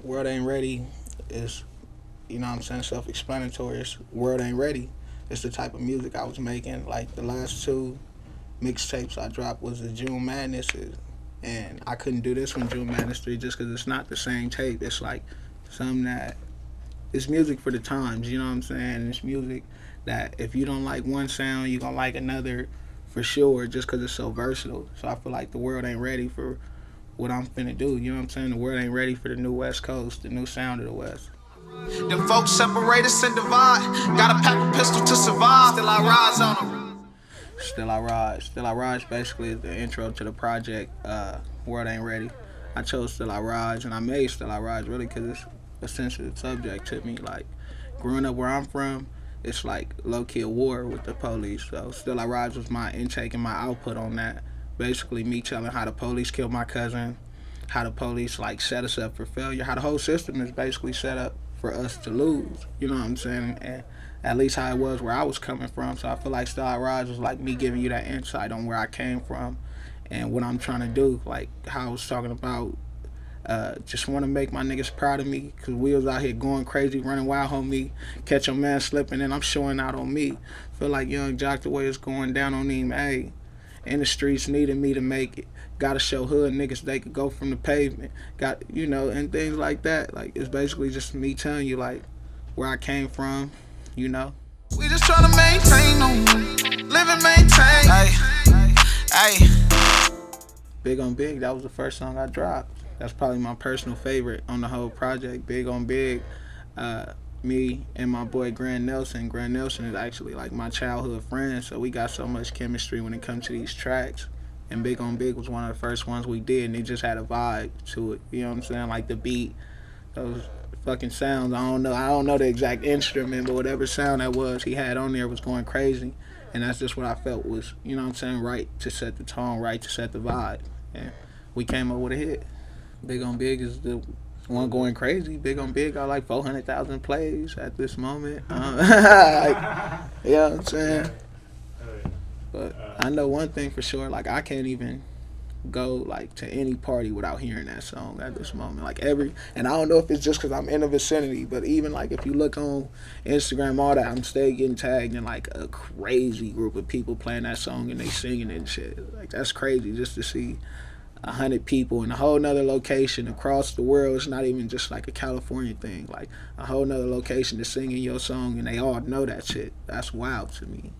World Ain't Ready is, you know what I'm saying, self-explanatory. It's World Ain't Ready. It's the type of music I was making. Like the last two mixtapes I dropped was the June Madness, and I couldn't do this one, June Madness 3, just because it's not the same tape. It's like something that, it's music for the times, you know what I'm saying? It's music that if you don't like one sound, you're going to like another for sure, just because it's so versatile. So I feel like the world ain't ready for what I'm finna do, you know what I'm saying? The world ain't ready for the new West Coast, the new sound of the West. Them folks separate us and divide. Gotta pack a pistol to survive. Still I rise on them. Still I Rise. Still I Rise basically is the intro to the project, World Ain't Ready. I chose Still I Rise, and I made Still I Rise really because it's a sensitive subject to me. Like, growing up where I'm from, it's like low-key a war with the police. So Still I Rise was my intake and my output on that. Basically me telling how the police killed my cousin, how the police like set us up for failure, how the whole system is basically set up for us to lose. You know what I'm saying? And at least how it was where I was coming from. So I feel like Still I Rise was like me giving you that insight on where I came from and what I'm trying to do. Like how I was talking about, just want to make my niggas proud of me, because we was out here going crazy, running wild on me, catch a man slipping, and I'm showing out on me. Feel like Young Jock, the way it's going down on him, hey, in the streets needed me to make it. Gotta show hood niggas they could go from the pavement. Got, you know, and things like that. Like, it's basically just me telling you, like, where I came from, you know. We just tryna maintain them. Live and maintain. Ay. Big on Big, that was the first song I dropped. That's probably my personal favorite on the whole project. Big on Big. Me and my boy Grand Nelson. Grand Nelson is actually like my childhood friend, so we got so much chemistry when it comes to these tracks. And Big on Big was one of the first ones we did, and it just had a vibe to it. You know what I'm saying? Like the beat, those fucking sounds. I don't know the exact instrument, but whatever sound that was he had on there was going crazy. And that's just what I felt was, you know what I'm saying, right to set the tone, right to set the vibe. And we came up with a hit. Big on Big is the one going crazy. Big on Big got like 400,000 plays at this moment. Like, you know what I'm saying? But I know one thing for sure, like I can't even go like to any party without hearing that song at this moment. Like and I don't know if it's just because I'm in the vicinity, but even like if you look on Instagram, all that, I'm still getting tagged in like a crazy group of people playing that song and they singing it and shit. Like that's crazy just to see 100 people in a whole nother location across the world. It's not even just like a California thing. Like a whole nother location to singing your song and they all know that shit. That's wild to me.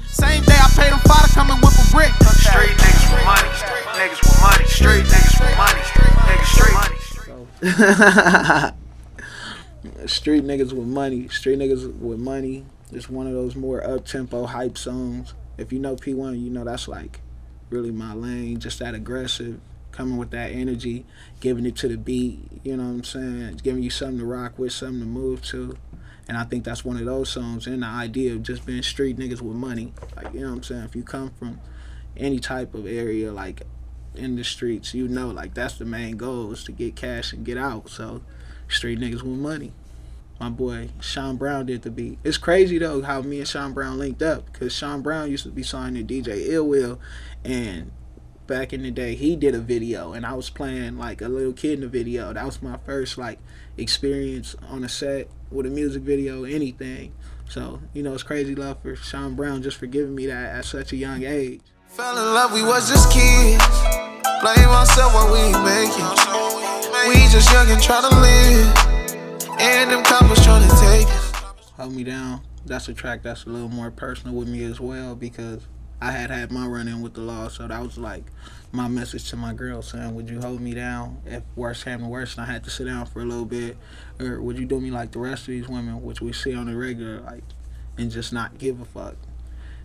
Same day I paid them $5 to come and whip a brick. Street niggas with money. Street niggas with money. Street niggas with money. Street niggas street money. Street niggas with money. Street niggas with money. It's one of those more up-tempo hype songs. If you know P1, you know that's like really my lane. Just that aggressive, coming with that energy, giving it to the beat. You know what I'm saying? Giving you something to rock with, something to move to. And I think that's one of those songs, and the idea of just being street niggas with money. Like, you know what I'm saying? If you come from any type of area, like, in the streets, you know, like, that's the main goal, is to get cash and get out. So, street niggas with money. My boy, Sean Brown did the beat. It's crazy, though, how me and Sean Brown linked up, because Sean Brown used to be signed to DJ Ill Will, and back in the day, he did a video, and I was playing, like, a little kid in the video. That was my first, like, experience on a set with a music video, anything. So, you know, it's crazy love for Sean Brown just for giving me that at such a young age. Fell in love, we was just kids. Blame myself while we ain't making. We just young and tryna live. And them coppers tryna take us. Hold Me Down, that's a track that's a little more personal with me as well, because I had my run-in with the law, so that was like my message to my girl, saying, would you hold me down if worse came to worse and I had to sit down for a little bit, or would you do me like the rest of these women, which we see on the regular, like, and just not give a fuck.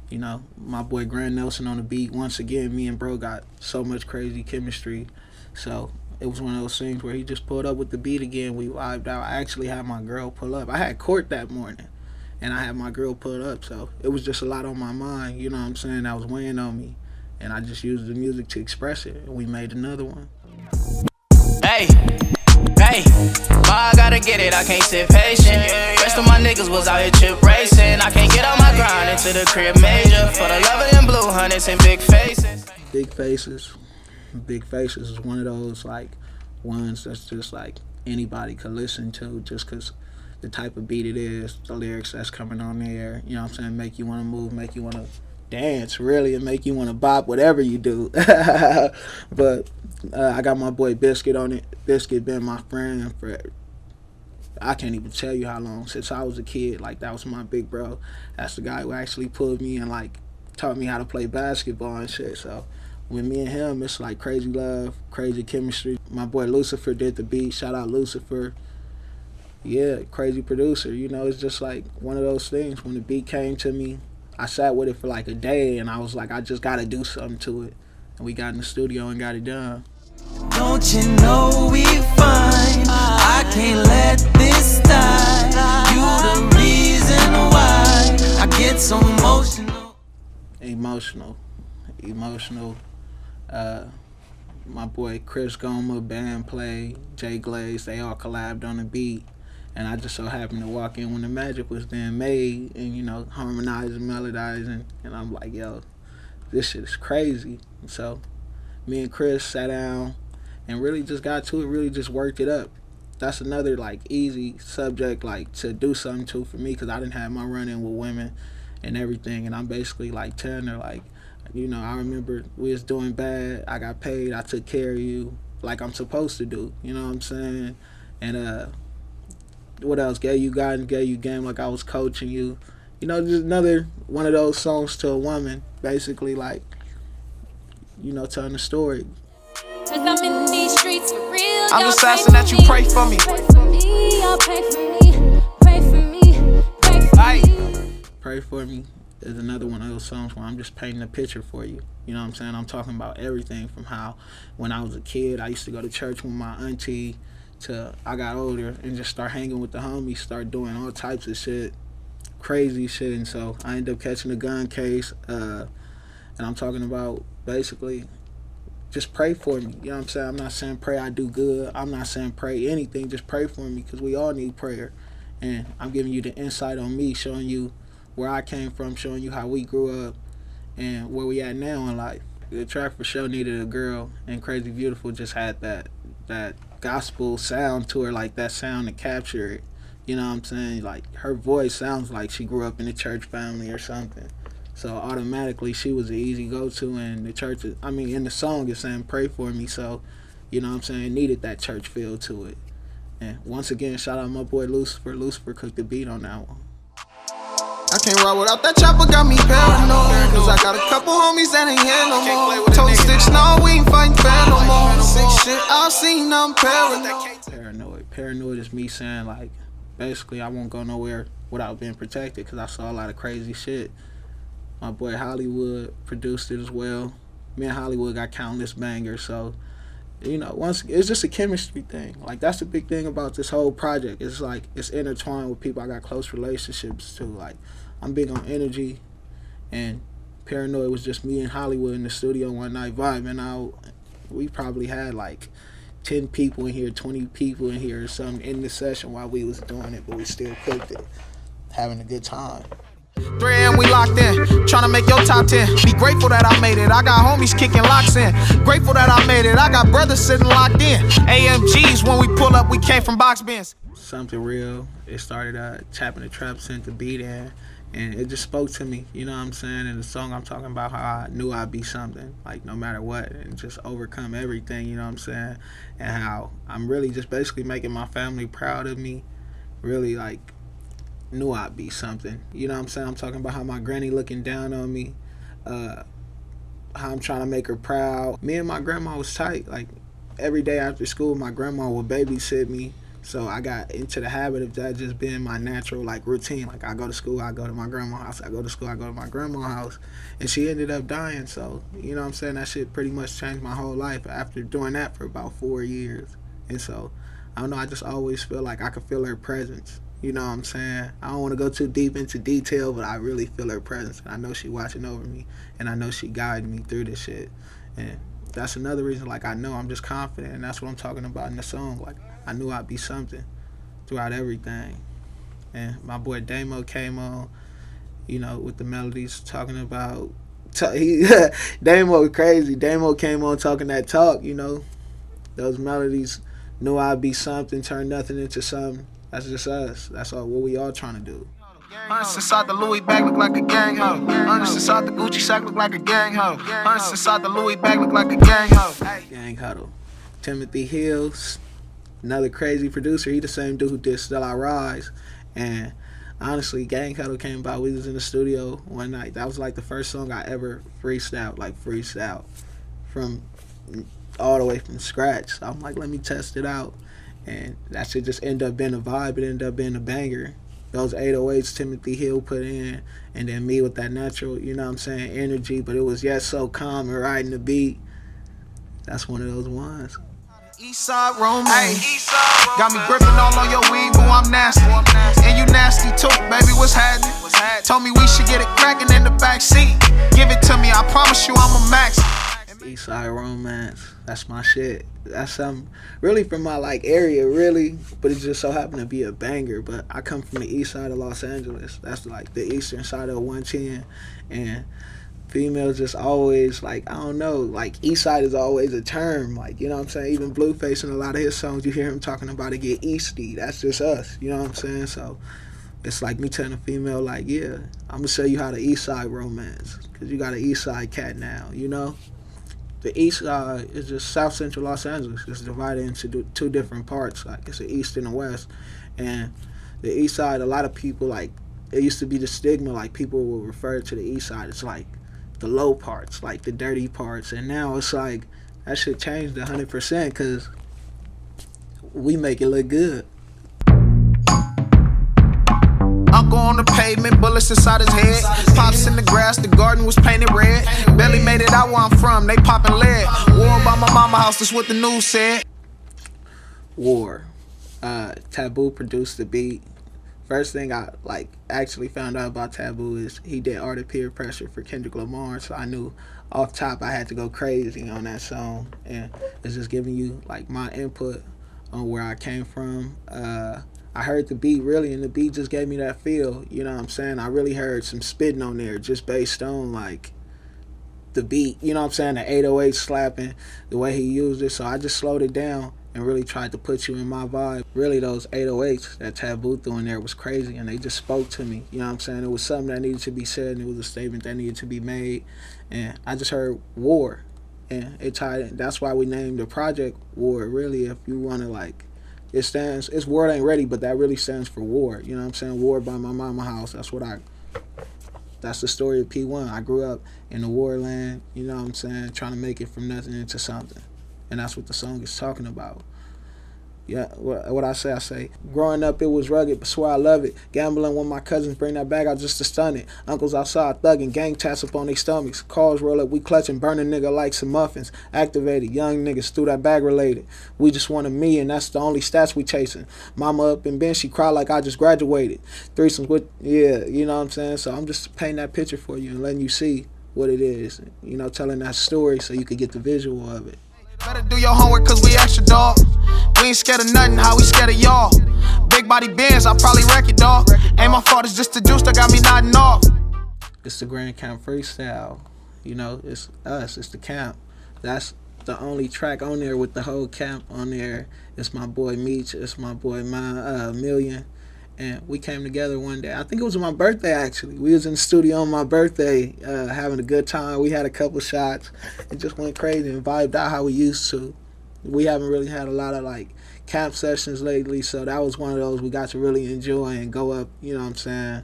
You know, my boy Grand Nelson on the beat. Once again, me and bro got so much crazy chemistry, so it was one of those things where he just pulled up with the beat again. We vibed out. I actually had my girl pull up. I had court that morning, and I had my girl pull up, so it was just a lot on my mind, you know what I'm saying, that was weighing on me. And I just used the music to express it, and we made another one. Hey, I gotta get it, I can't sit patient. Rest of my niggas was out here chip racing. I can't get on my grind into the crib major. For the love of them blue hundreds and big faces. Big Faces. Big Faces is one of those, like, ones that's just, like, anybody could listen to, just because the type of beat it is, the lyrics that's coming on there, you know what I'm saying, make you want to move, make you want to dance, really, and make you want to bop, whatever you do. But I got my boy Biscuit on it. Biscuit been my friend for, I can't even tell you how long, since I was a kid. Like, that was my big bro. That's the guy who actually pulled me and, like, taught me how to play basketball and shit. So with me and him, it's like crazy love, crazy chemistry. My boy Lucifer did the beat. Shout out Lucifer. Yeah, crazy producer. You know, it's just like one of those things. When the beat came to me, I sat with it for like a day, and I was like, I just got to do something to it. And we got in the studio and got it done. Don't you know we fine? I can't let this die. You the reason why I get so emotional. Emotional. My boy Chris Goma, Band Play, Jay Glaze, they all collabed on the beat. And I just so happened to walk in when the magic was being made and, you know, harmonizing, melodizing. And I'm like, yo, this shit is crazy. So me and Chris sat down and really just got to it, really just worked it up. That's another, like, easy subject, like, to do something to for me, because I didn't have my run-in with women and everything. And I'm basically, like, telling her, like, you know, I remember we was doing bad, I got paid, I took care of you like I'm supposed to do, you know what I'm saying? And what else? Gave you guidance, gave you game like I was coaching you. You know, just another one of those songs to a woman, basically, like, you know, telling a story. Cause I'm in these streets for real. I'm just asking that you pray for me. Pray for me, y'all pray for me. Pray for me, pray for me. Pray for Me is another one of those songs where I'm just painting a picture for you. You know what I'm saying? I'm talking about everything from how when I was a kid, I used to go to church with my auntie, to I got older and just start hanging with the homies, start doing all types of shit, crazy shit. And so I ended up catching a gun case, and I'm talking about basically just pray for me. You know what I'm saying? I'm not saying pray I do good. I'm not saying pray anything. Just pray for me, because we all need prayer. And I'm giving you the insight on me, showing you where I came from, showing you how we grew up and where we at now in life. The track for sure needed a girl, and Crazy Beautiful just had that gospel sound to her, like that sound to capture it. You know what I'm saying? Like, her voice sounds like she grew up in a church family or something. So automatically she was an easy go-to, and the church, in the song it's saying pray for me, so, you know what I'm saying, it needed that church feel to it. And once again, shout out my boy Lucifer. Lucifer cooked the beat on that one. I can't ride without that chopper, got me paranoid. Cause I got a couple homies that ain't here no more. Told sticks, no, we ain't fighting fair no more. Sick shit, I've seen, I'm paranoid. Paranoid is me saying, like, basically I won't go nowhere without being protected, because I saw a lot of crazy shit. My boy Hollywood produced it as well. Me and Hollywood got countless bangers, so, you know, it's just a chemistry thing. Like, that's the big thing about this whole project. It's like, it's intertwined with people I got close relationships to. Like, I'm big on energy, and Paranoid was just me and Hollywood in the studio one night vibing out. We probably had like 10 people in here, 20 people in here or something in the session while we was doing it, but we still cooked it, having a good time. 3 a.m. we locked in, tryna make your top 10. Be grateful that I made it, I got homies kicking locks in. Grateful that I made it, I got brothers sitting locked in. AMGs, when we pull up, we came from box bins. Something real. It started Chapping the Trap sent the beat in, and it just spoke to me, you know what I'm saying? In the song I'm talking about how I knew I'd be something, like no matter what, and just overcome everything, you know what I'm saying? And how I'm really just basically making my family proud of me, really like knew I'd be something, you know what I'm saying? I'm talking about how my granny looking down on me, how I'm trying to make her proud. Me and my grandma was tight. Like, every day after school, my grandma would babysit me. So I got into the habit of that just being my natural, like, routine. Like, I go to school, I go to my grandma's house. I go to school, I go to my grandma's house. And she ended up dying. So, you know what I'm saying? That shit pretty much changed my whole life after doing that for about 4 years. And so, I don't know, I just always feel like I can feel her presence. You know what I'm saying? I don't want to go too deep into detail, but I really feel her presence. And I know she watching over me. And I know she guiding me through this shit. And that's another reason, like, I know I'm just confident. And that's what I'm talking about in the song. Like, I knew I'd be something throughout everything. And my boy Damo came on, you know, with the melodies talking about... Damo crazy. Damo came on talking that talk, you know. Those melodies knew I'd be something, turn nothing into something. That's just us. That's all what we all trying to do. Hunts inside the Louis bag look like a gang hoe. Hunts inside the Gucci sack look like a gang hoe. Hunts inside the Louis bag look like a gang hoe. Gang Huddle. Timothy Hills, another crazy producer. He the same dude who did Still I Rise. And honestly, Gang Huddle came about. We was in the studio one night. That was like the first song I ever freestyle from all the way from scratch. So I'm like, let me test it out. And that shit just ended up being a vibe. It ended up being a banger. Those 808s Timothy Hill put in, and then me with that natural, you know what I'm saying, energy, but it was yet so calm and riding the beat. That's one of those ones. Eastside romance. Got me gripping all on your weed, boo, I'm nasty. And you nasty too, baby, what's happening? Told me we should get it cracking in the back seat. Give it to me, I promise you I'm a max. Eastside romance, that's my shit. That's something really from my like area, really, but it just so happened to be a banger. But I come from the east side of Los Angeles. That's like the eastern side of 110, and females just always like, I don't know, like east side is always a term, like, you know what I'm saying? Even Blueface in a lot of his songs, you hear him talking about it get easty. That's just us, you know what I'm saying? So it's like me telling a female like, yeah, I'm gonna show you how the east side romance, because you got an east side cat now, you know? The east side is just South Central Los Angeles. It's divided into two different parts. Like it's the east and the west. And the east side, a lot of people, like, it used to be the stigma, like people will refer to the east side. It's like the low parts, like the dirty parts. And now it's like that shit changed 100% because we make it look good. Uncle on the pavement, bullets inside his head. Pops in the grass, the garden was painted red. Barely made it out where I'm from, they popping lead. War by my mama house, that's what the news said. War. Taboo produced the beat. First thing I like actually found out about Taboo is he did Art of Peer Pressure for Kendrick Lamar, so I knew off top I had to go crazy on that song, and it's just giving you like my input on where I came from. I heard the beat really, and the beat just gave me that feel, you know what I'm saying? I really heard some spitting on there just based on like the beat, you know what I'm saying? The 808 slapping, the way he used it, so I just slowed it down and really tried to put you in my vibe. Really, those 808s that Taboo threw in there was crazy, and they just spoke to me, you know what I'm saying? It was something that needed to be said, and it was a statement that needed to be made, and I just heard war, and it tied in. That's why we named the project War, really, if you want to like, it's World Ain't Ready, but that really stands for war. You know what I'm saying? War by my mama house. That's the story of P1. I grew up in the war land, you know what I'm saying? Trying to make it from nothing into something. And that's what the song is talking about. Yeah, what I say, growing up it was rugged, but swear I love it. Gambling when my cousins bring that bag out just to stun it. Uncles outside thugging, gang tats up on their stomachs. Cars roll up, we clutching, burning nigga like some muffins. Activated, young niggas through that bag related. We just want a million, that's the only stats we chasing. Mama up in bed, she cried like I just graduated. Threesomes with, yeah, you know what I'm saying? So I'm just painting that picture for you and letting you see what it is. You know, telling that story so you could get the visual of it. Better do your homework cause we extra, dog. We ain't scared of nothing, how we scared of y'all. Big body bands, I'll probably wreck it, dog. Ain't my fault, it's just the juice that got me nodding off. It's the Grand Camp Freestyle. You know, it's us, it's the camp. That's the only track on there with the whole camp on there. It's my boy Meech, it's my boy Million. And we came together one day. I think it was my birthday, actually. We was in the studio on my birthday, having a good time. We had a couple shots and just went crazy and vibed out how we used to. We haven't really had a lot of, like, camp sessions lately, so that was one of those we got to really enjoy and go up, you know what I'm saying,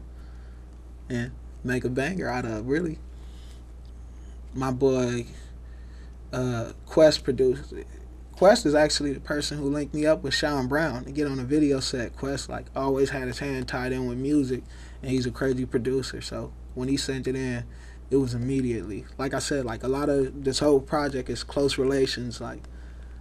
and make a banger out of, really. My boy Quest produced it. Quest is actually the person who linked me up with Sean Brown to get on a video set. Quest like always had his hand tied in with music, and he's a crazy producer. So when he sent it in, it was immediately. Like I said, like a lot of this whole project is close relations. Like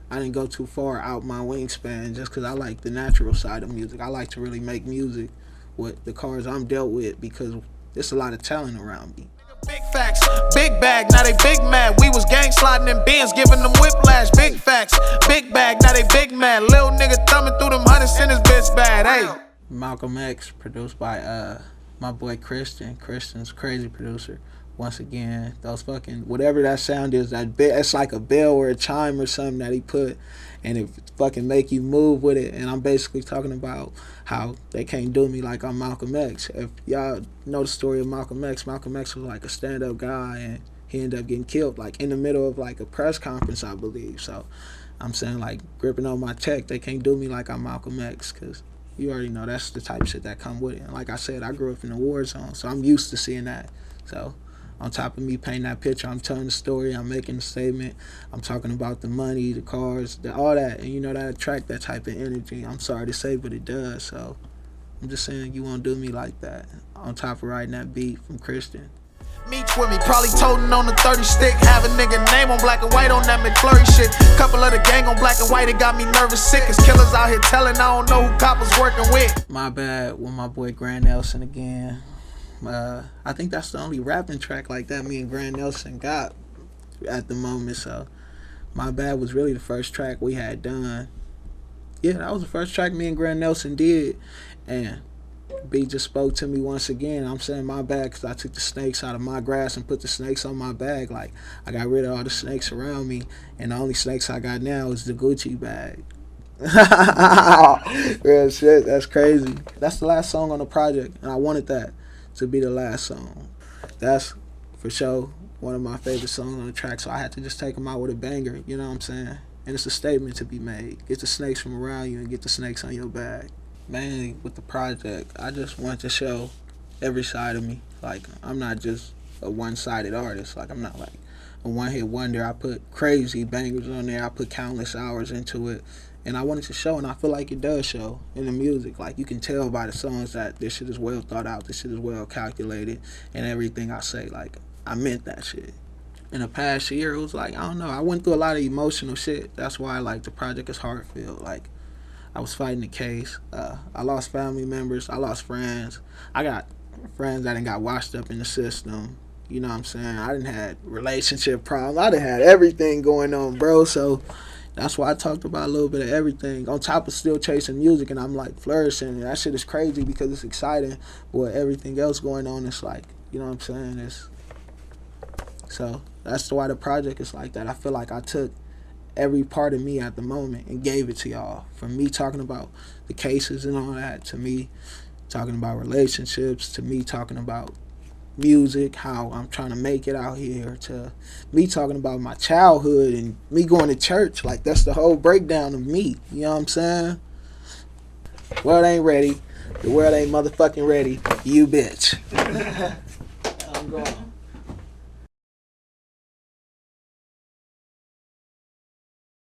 I didn't go too far out my wingspan just because I like the natural side of music. I like to really make music with the cards I'm dealt with because there's a lot of talent around me. Big facts, big bag, now they big mad. We was gang sliding in bins, giving them whiplash. Big facts, big bag, now they big mad. Lil nigga thumbing through them hundreds in his bitch bad, hey. Malcolm X, produced by my boy Christian. Christian's a crazy producer. once again, those fucking, whatever that sound is, that it's like a bell or a chime or something that he put, and it fucking make you move with it. And I'm basically talking about how they can't do me like I'm Malcolm X. If y'all know the story of Malcolm X was like a stand-up guy, and he ended up getting killed like in the middle of like a press conference, I believe. So I'm saying, like, gripping on my tech, they can't do me like I'm Malcolm X, because you already know that's the type of shit that come with it. And like I said, I grew up in the war zone, so I'm used to seeing that. So on top of me painting that picture, I'm telling the story, I'm making a statement, I'm talking about the money, the cars, all that, and you know that attract that type of energy. I'm sorry to say, but it does. So I'm just saying, you won't do me like that. On top of writing that beat from Christian. Meets with me, probably toting on the 30 stick. Have a nigga name on black and white on that McFlurry shit. Couple of the gang on black and white, it got me nervous sick. Cause killers out here telling I don't know who cop was working with. My Bad with my boy Grand Nelson again. I think that's the only rapping track like that me and Grand Nelson got at the moment. So My Bad was really the first track we had done. Yeah, that was the first track me and Grand Nelson did. And B just spoke to me once again. I'm saying my bad because I took the snakes out of my grass and put the snakes on my bag. Like, I got rid of all the snakes around me, and the only snakes I got now is the Gucci bag. Real shit, that's crazy. That's the last song on the project, and I wanted that to be the last song. That's for sure one of my favorite songs on the track, so I had to just take them out with a banger, you know what I'm saying? And it's a statement to be made. Get the snakes from around you and get the snakes on your bag. Mainly with the project, I just want to show every side of me. Like, I'm not just a one-sided artist. Like, I'm not like a one-hit wonder. I put crazy bangers on there. I put countless hours into it. And I wanted to show, and I feel like it does show in the music. Like, you can tell by the songs that this shit is well thought out. This shit is well calculated. And everything I say, like, I meant that shit. In the past year, it was like, I don't know. I went through a lot of emotional shit. That's why, like, the project is heartfelt. Like, I was fighting the case. I lost family members. I lost friends. I got friends that done got washed up in the system. You know what I'm saying? I done had relationship problems. I done had everything going on, bro. So that's why I talked about a little bit of everything. On top of still chasing music, and I'm like flourishing. And that shit is crazy because it's exciting. But everything else going on, it's like, you know what I'm saying? So that's why the project is like that. I feel like I took every part of me at the moment and gave it to y'all. From me talking about the cases and all that, to me talking about relationships, to me talking about music, how I'm trying to make it out here, to me talking about my childhood and me going to church. Like, that's the whole breakdown of me. You know what I'm saying? World ain't ready. The world ain't motherfucking ready. You bitch. I'm going.